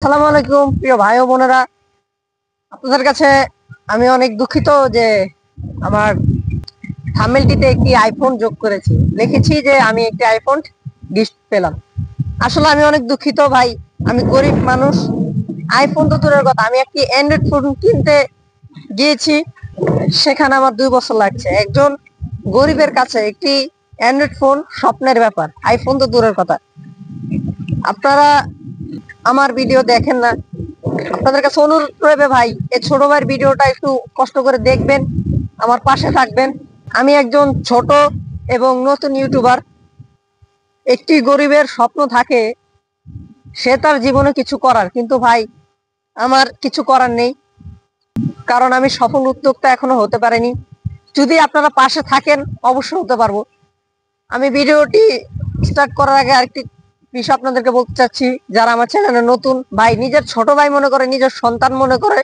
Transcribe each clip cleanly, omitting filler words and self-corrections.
আসসালামু আলাইকুম প্রিয় ভাই ও বোনেরা, আপনাদের কাছে আমি অনেক দুঃখিত যে আমার থাম্বনেলটিতে একটি আইফোন যোগ করেছি, লিখেছি যে আমি একটি আইফোন গিফট পেলাম। আসলে আমি অনেক দুঃখিত ভাই, আমি গরিব মানুষ। আইফোন তো দূরের কথা, আমি একটি অ্যান্ড্রয়েড ফোন কিনতে গিয়েছি, সেখানে আমার 2 বছর লাগছে। একজন গরিবের কাছে একটি অ্যান্ড্রয়েড ফোন স্বপ্নের ব্যাপার, আইফোন তো দূরের কথা। আপনারা আমার ভিডিও দেখেন না, আপনাদের কাছে অনুরোধ করবে ভাই, এই ছোট ভাইয়ের ভিডিওটা একটু কষ্ট করে দেখবেন, আমার পাশে থাকবেন। আমি একজন ছোট এবং নতুন ইউটিউবার। একটি গরিবের স্বপ্ন থাকে সে তার জীবনে কিছু করার, কিন্তু ভাই আমার কিছু করার নেই, কারণ আমি সফল উদ্যোক্তা এখনো হতে পারিনি। যদি আপনারা পাশে থাকেন অবশ্যই হতে পারবো। আমি ভিডিওটি স্টার্ট করার আগে আরেকটি বিষয় আপনাদেরকে বলতে চাচ্ছি, যারা আমার চ্যানেলে নতুন, ভাই নিজের ছোট ভাই মনে করে, নিজের সন্তান মনে করে,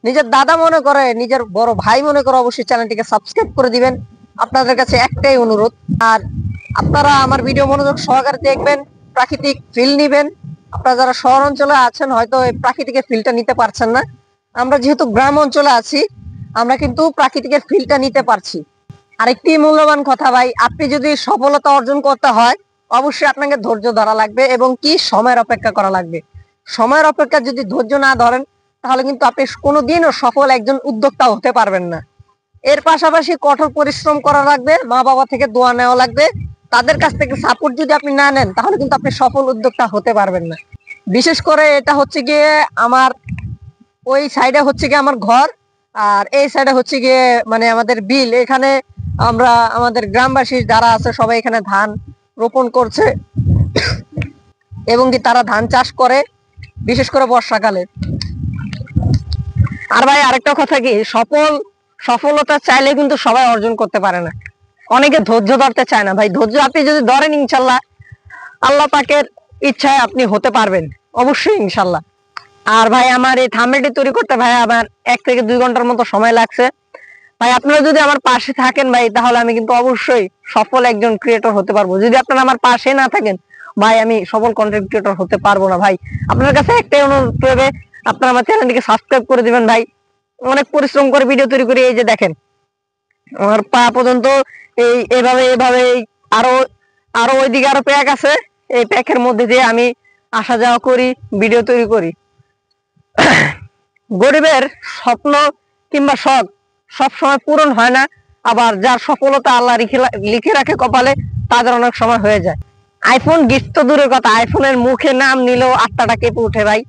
নিজের দাদা মনে করে, নিজের বড় ভাই মনে করে অবশ্যই চ্যানেলটিকে সাবস্ক্রাইব করে দিবেন। আপনাদের কাছে একটাই অনুরোধ। আর আপনারা আমার ভিডিও মনোযোগ সহকারে দেখবেন, প্রাকৃতিক ফিল নিবেন। আপনারা যারা শহর অঞ্চলে আছেন হয়তো এই প্রাকৃতিকের ফিলটা নিতে পারছেন না, আমরা যেহেতু গ্রাম অঞ্চলে আছি আমরা কিন্তু প্রাকৃতিকের ফিলটা নিতে পারছি। আরেকটি মূল্যবান কথা ভাই, আপনি যদি সফলতা অর্জন করতে হয় অবশ্যই আপনাকে ধৈর্য ধরা লাগবে এবং কি সময়ের অপেক্ষা করা লাগবে। সময়ের অপেক্ষা যদি ধৈর্য না ধরেন তাহলে কিন্তু আপনি কোনোদিনও সফল একজন উদ্যোক্তা হতে পারবেন না। এর পাশাপাশি কঠোর পরিশ্রম করা লাগবে, মা বাবা থেকে দোয়া নেওয়া লাগবে। তাদের কাছ থেকে সাপোর্ট যদি আপনি না নেন তাহলে কিন্তু আপনি সফল উদ্যোক্তা হতে পারবেন না। বিশেষ করে এটা হচ্ছে গিয়ে আমার ওই সাইডে হচ্ছে গিয়ে আমার ঘর, আর এই সাইডে হচ্ছে গিয়ে মানে আমাদের বিল। এখানে আমরা আমাদের গ্রামবাসী যারা আছে সবাই এখানে ধান রোপণ করছে এবং কি তারা ধান চাষ করে বিশেষ করে বর্ষাকালে। আর ভাই আরেকটা কথা কি, সফলতা চাইলে কিন্তু সবাই অর্জন করতে পারে না, অনেকে ধৈর্য ধরতে চায় না। ভাই ধৈর্য আপনি যদি ধরেন ইনশাল্লাহ আল্লাহ পাকের ইচ্ছায় আপনি হতে পারবেন অবশ্যই ইনশাল্লাহ। আর ভাই আমার এই থাম্বনেলটি তৈরি করতে ভাই আমার 1 থেকে 2 ঘন্টার মতো সময় লাগছে। ভাই আপনারা যদি আমার পাশে থাকেন ভাই তাহলে আমি কিন্তু অবশ্যই সফল একজন ক্রিয়েটর হতে পারবো। যদি আপনারা আমার পাশে না থাকেন ভাই আমি সফল কন্টেন্ট ক্রিয়েটর হতে পারবো না। ভাই আপনার কাছে একটাই অনুরোধ করবে, আপনারা আমার চ্যানেলটিকে সাবস্ক্রাইব করে দিবেন। ভাই অনেক পরিশ্রম করে ভিডিও তৈরি করি, এই যে দেখেন আমার পা পর্যন্ত এই এভাবে এভাবে আরো আরো ওইদিকে আরো প্যাক আছে, এই প্যাকের মধ্যে দিয়ে আমি আসা যাওয়া করি, ভিডিও তৈরি করি। গরিবের স্বপ্ন কিংবা শখ সব সময় পূরণ হয় না, আবার যার সফলতা আল্লাহ লিখে রাখে কপালে তাদের অনেক সময় হয়ে যায়। আইফোন গিফট তো দূরের কথা, আইফোনের মুখে নাম নিলেও আটটাটা কেঁপে উঠে ভাই।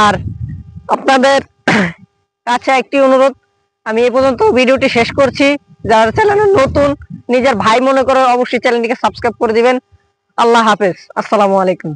আর আপনাদের কাছে একটি অনুরোধ, আমি এই পর্যন্ত ভিডিওটি শেষ করছি। যারা চ্যানেলে নতুন নিজের ভাই মনে করে অবশ্যই চ্যানেলটিকে সাবস্ক্রাইব করে দিবেন। আল্লাহ হাফেজ, আসসালামু আলাইকুম।